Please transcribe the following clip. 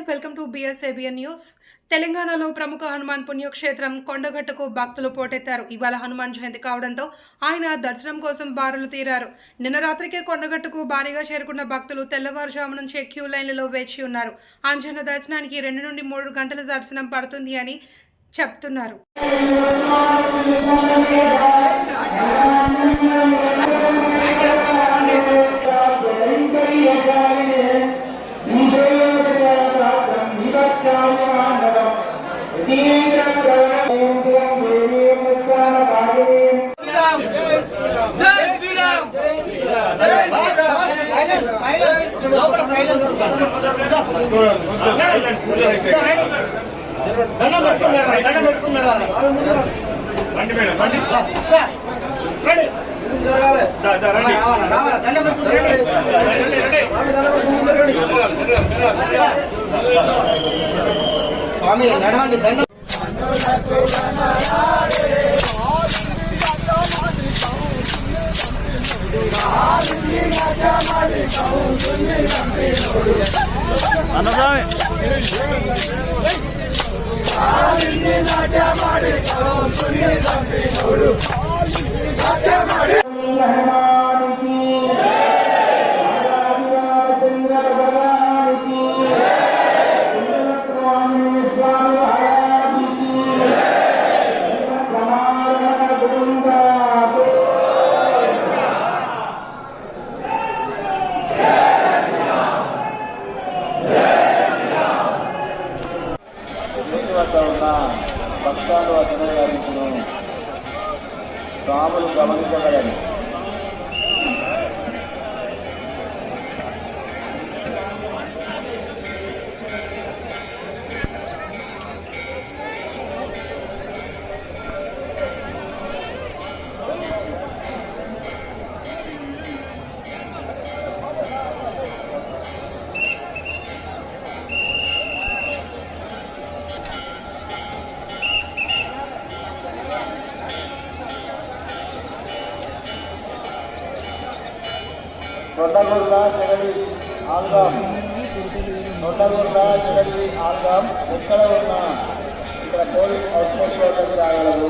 Welcome to బిఎస్ఏబిఎన్ news. తెలంగాణలో ప్రముఖ హనుమాన్ పుణ్యక్షేత్రం కొండగట్టుకు భక్తులు పోటెత్తారు. ఇవాళ హనుమాన్ జయంతి కావడంతో ఆయన దర్శనం కోసం బారులు తీరారు. నిన్న రాత్రికే కొండగట్టుకు భారీగా చేరుకున్న భక్తులు తెల్లవారుజాము నుంచి క్యూ లైన్లలో వేచి ఉన్నారు. ఆంజనేయ దర్శనానికి 2 నుండి 3 గంటల దర్శనం పడుతుంది అని చెప్తున్నారు. స్వామి నడవండి దండ భక్తాలు అతను స్వాములు గమనించగలరు. నొట్టగుర్ల చెగలి ఆల్గాం ఎక్కడ ఉన్నా ఇక్కడ పోలీస్ అవుట్పోస్ట్ రాగలరు.